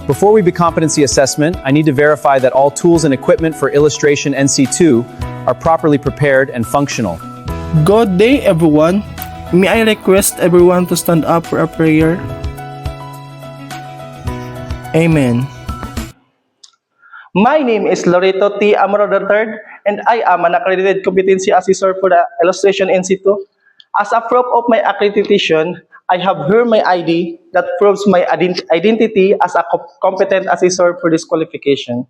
Before we begin competency assessment, I need to verify that all tools and equipment for illustration NC2 are properly prepared and functional. Good day, everyone. May I request everyone to stand up for a prayer? Amen. My name is Loreto T. Amorado III, and I am an accredited competency assessor for the illustration NC2. As a proof of my accreditation, I have here my ID that proves my identity as a competent assessor for this qualification.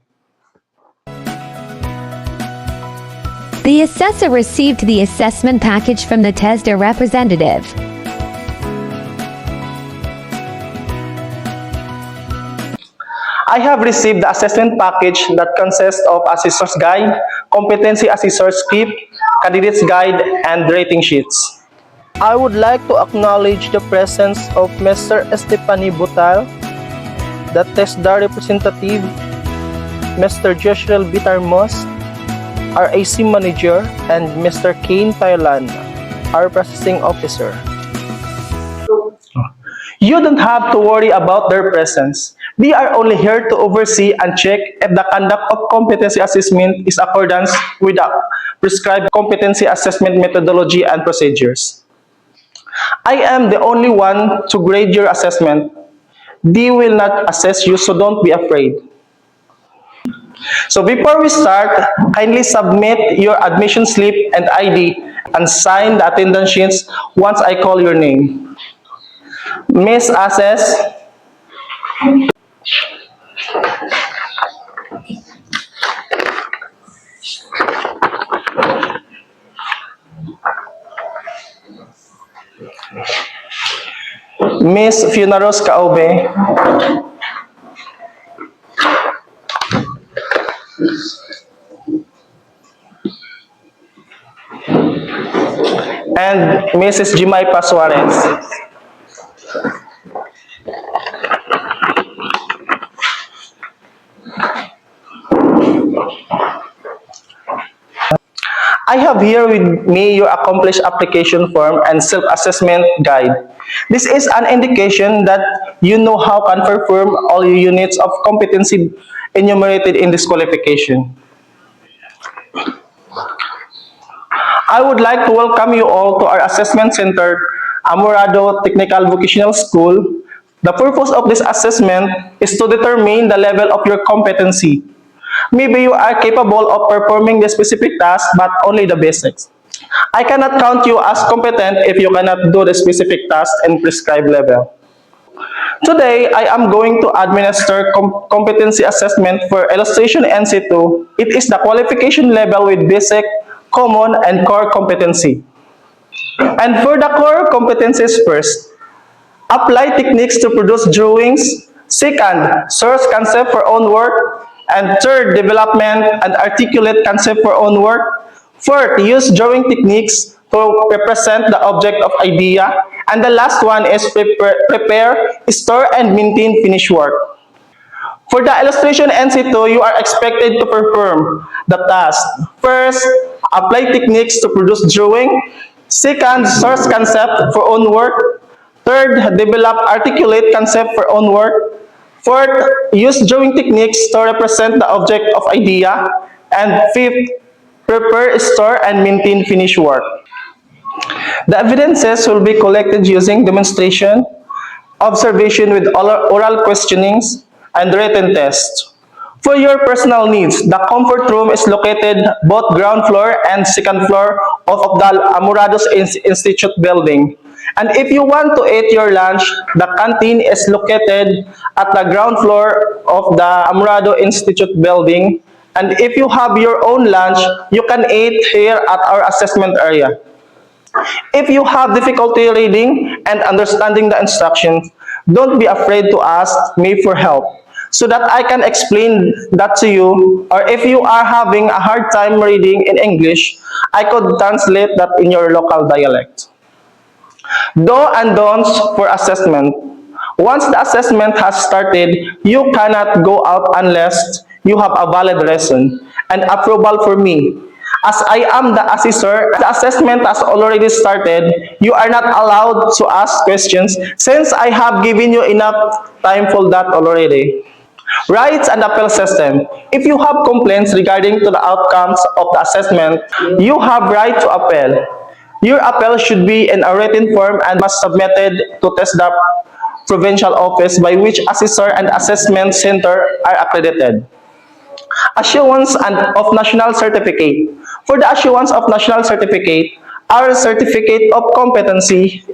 The assessor received the assessment package from the tester representative. I have received the assessment package that consists of assessor's guide, competency assessor script, candidate's guide, and rating sheets. I would like to acknowledge the presence of Mr. Estefany Butal, the TESDA representative, Mr. Joshua Bitarmos, our AC manager, and Mr. Kane Thailand, our processing officer. You don't have to worry about their presence. They are only here to oversee and check if the conduct of competency assessment is accordance with the prescribed competency assessment methodology and procedures. I am the only one to grade your assessment. They will not assess you, so don't be afraid. So before we start, kindly submit your admission slip and ID and sign the attendance sheets once I call your name. Miss Assess, Miss Funaros Kaobe, and Mrs. Jimay Suarez. I have here with me your accomplished application form and self-assessment guide. This is an indication that you know how can perform all your units of competency enumerated in this qualification. I would like to welcome you all to our assessment center, Amorado Technical Vocational School. The purpose of this assessment is to determine the level of your competency. Maybe you are capable of performing the specific task, but only the basics. I cannot count you as competent if you cannot do the specific task and prescribed level. Today, I am going to administer competency assessment for illustration NC2. It is the qualification level with basic, common, and core competency. And for the core competencies first, apply techniques to produce drawings. Second, source concept for own work. And third, development and articulate concept for own work. Fourth, use drawing techniques to represent the object of idea. And the last one is prepare, store, and maintain finished work. For the illustration NC2, you are expected to perform the task. First, apply techniques to produce drawing. Second, source concept for own work. Third, develop articulate concept for own work. Fourth, use drawing techniques to represent the object of idea. And fifth, prepare, store, and maintain finished work. The evidences will be collected using demonstration, observation with oral questionings, and written tests. For your personal needs, the comfort room is located both ground floor and second floor of the Amorado's Institute building. And if you want to eat your lunch, the canteen is located at the ground floor of the Amorado Institute building. And if you have your own lunch, you can eat here at our assessment area. If you have difficulty reading and understanding the instructions, don't be afraid to ask me for help so that I can explain that to you. Or if you are having a hard time reading in English, I could translate that in your local dialect. Do and don'ts for assessment. Once the assessment has started, you cannot go out unless you have a valid reason and approval for me. As I am the assessor, the assessment has already started. You are not allowed to ask questions since I have given you enough time for that already. Rights and appeal system. If you have complaints regarding to the outcomes of the assessment, you have right to appeal. Your appeal should be in a written form and must submitted to TESDA provincial office by which assessor and assessment center are accredited. Assurance of national certificate. For the assurance of national certificate, our certificate of competency,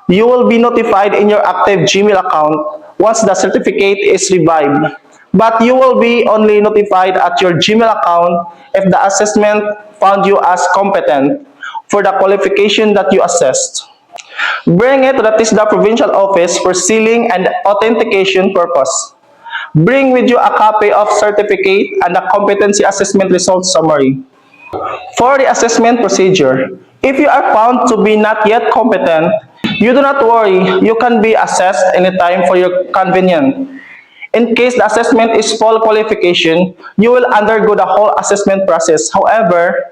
you will be notified in your active Gmail account once the certificate is revived. But you will be only notified at your Gmail account if the assessment found you as competent for the qualification that you assessed. Bring it to the TISDA provincial office for sealing and authentication purpose. Bring with you a copy of certificate and a competency assessment results summary. For the assessment procedure, if you are found to be not yet competent, you do not worry, you can be assessed anytime for your convenience. In case the assessment is full qualification, you will undergo the whole assessment process. However,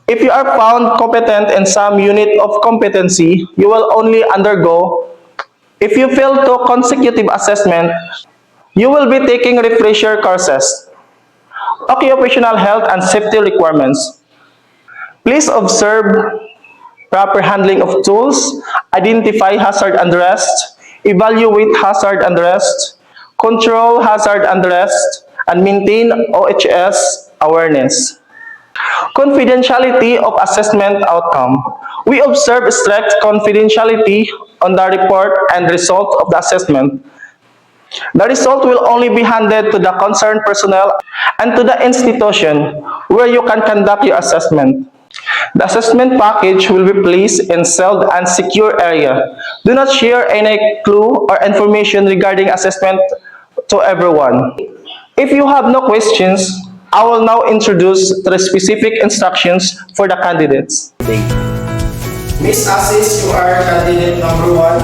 if you are found competent in some unit of competency, you will only undergo. If you fail to consecutive assessment, you will be taking refresher courses. Occupational health and safety requirements. Please observe proper handling of tools, identify hazard and rest, evaluate hazard and rest, control hazard and rest, and maintain OHS awareness. Confidentiality of assessment outcome. We observe strict confidentiality on the report and results of the assessment. The result will only be handed to the concerned personnel and to the institution where you can conduct your assessment. The assessment package will be placed in sealed and secure area. Do not share any clue or information regarding assessment to everyone. If you have no questions, I will now introduce the specific instructions for the candidates. Miss Assis, you are candidate number 1.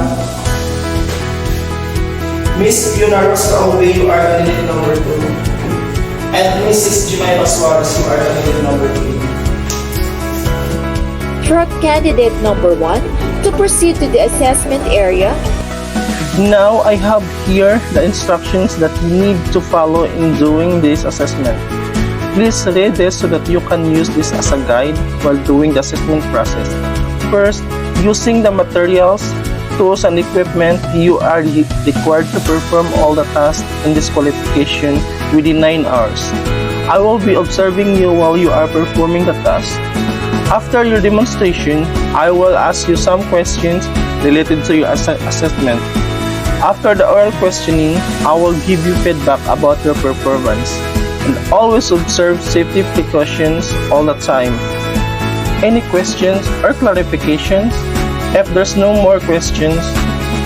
Miss Fiona Rosta-Obe, you are candidate number 2. And Mrs. Jimaila Suarez, you are candidate number 3. Truck candidate number 1 to proceed to the assessment area. Now I have here the instructions that you need to follow in doing this assessment. Please read this so that you can use this as a guide while doing the assessment process. First, using the materials, tools, and equipment, you are required to perform all the tasks in this qualification within 9 hours. I will be observing you while you are performing the task. After your demonstration, I will ask you some questions related to your assessment. After the oral questioning, I will give you feedback about your performance. And always observe safety precautions all the time. Any questions or clarifications? If there's no more questions,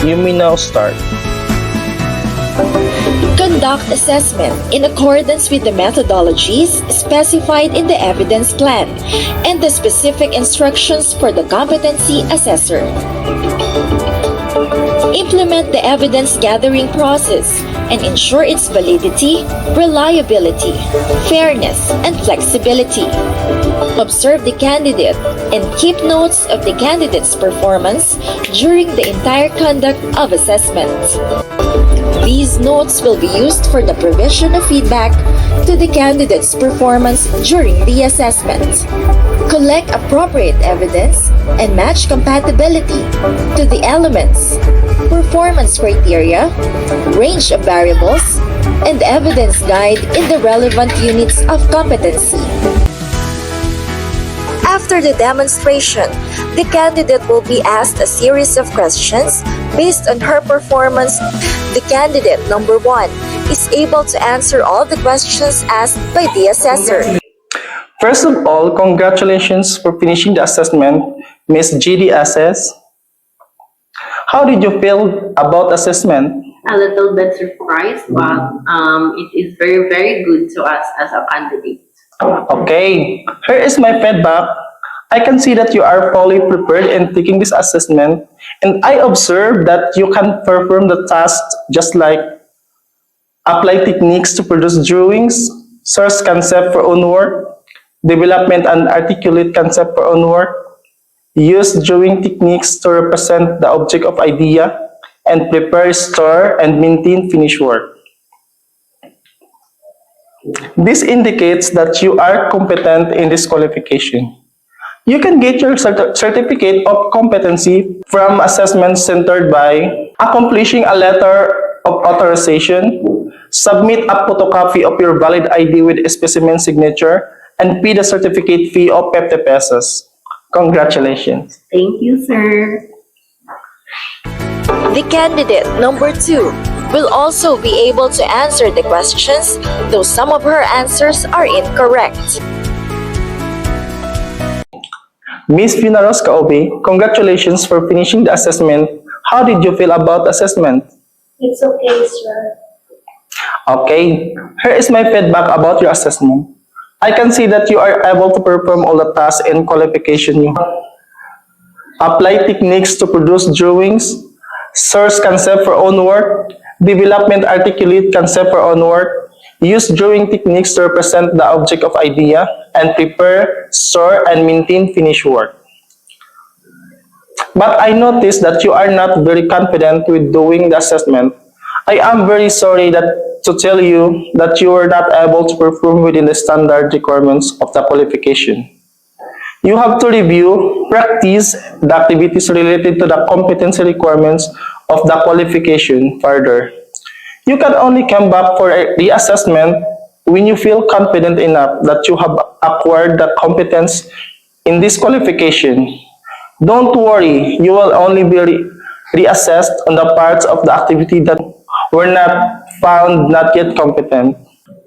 you may now start. Conduct assessment in accordance with the methodologies specified in the evidence plan and the specific instructions for the competency assessor. Implement the evidence gathering process and ensure its validity, reliability, fairness, and flexibility. Observe the candidate and keep notes of the candidate's performance during the entire conduct of assessment. These notes will be used for the provision of feedback to the candidate's performance during the assessment. Collect appropriate evidence and match compatibility to the elements, performance criteria, range of variables, and evidence guide in the relevant units of competency. After the demonstration, the candidate will be asked a series of questions based on her performance. The candidate number 1 is able to answer all the questions asked by the assessor. First of all, congratulations for finishing the assessment, Ms. GDSS. How did you feel about assessment? A little bit surprised, but it is very, very good to us as a candidate. Okay, here is my feedback. I can see that you are fully prepared in taking this assessment, and I observe that you can perform the task just like apply techniques to produce drawings, source concept for own work, development and articulate concept for own work, use drawing techniques to represent the object of idea, and prepare, store, and maintain finished work. This indicates that you are competent in this qualification. You can get your certificate of competency from assessments centered by accomplishing a letter of authorization, submit a photocopy of your valid ID with a specimen signature, and pay the certificate fee of 50 pesos. Congratulations. Thank you, sir. The candidate number 2 will also be able to answer the questions, though some of her answers are incorrect. Miss Finaros Kaobe, congratulations for finishing the assessment. How did you feel about the assessment? It's okay, sir. Okay, here is my feedback about your assessment. I can see that you are able to perform all the tasks and qualification you apply techniques to produce drawings, source concept for own work, development articulate concept for own work, use drawing techniques to represent the object of idea, and prepare, store, and maintain finished work. But I noticed that you are not very confident with doing the assessment. I am very sorry to tell you that you were not able to perform within the standard requirements of the qualification. You have to review, practice the activities related to the competency requirements of the qualification further. You can only come back for a reassessment when you feel confident enough that you have acquired the competence in this qualification. Don't worry, you will only be reassessed on the parts of the activity that were not found not yet competent.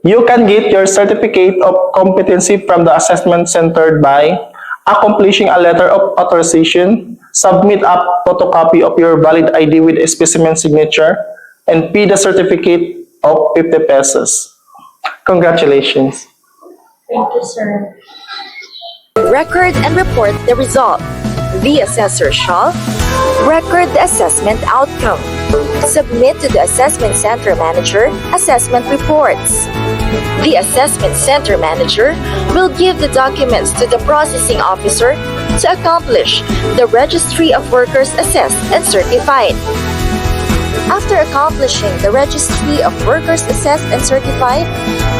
You can get your certificate of competency from the assessment centered by accomplishing a letter of authorization, submit a photocopy of your valid ID with a specimen signature, and pay the certificate of 50 pesos. Congratulations. Thank you, sir. Record and report the result. The assessor shall record the assessment outcome. Submit to the Assessment Center Manager assessment reports. The Assessment Center Manager will give the documents to the Processing Officer to accomplish the Registry of Workers assessed and certified. After accomplishing the Registry of Workers assessed and certified,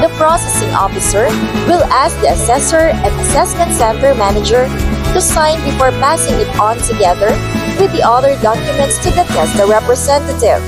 the Processing Officer will ask the Assessor and Assessment Center Manager to sign before passing it on together with the other documents to the tester representative.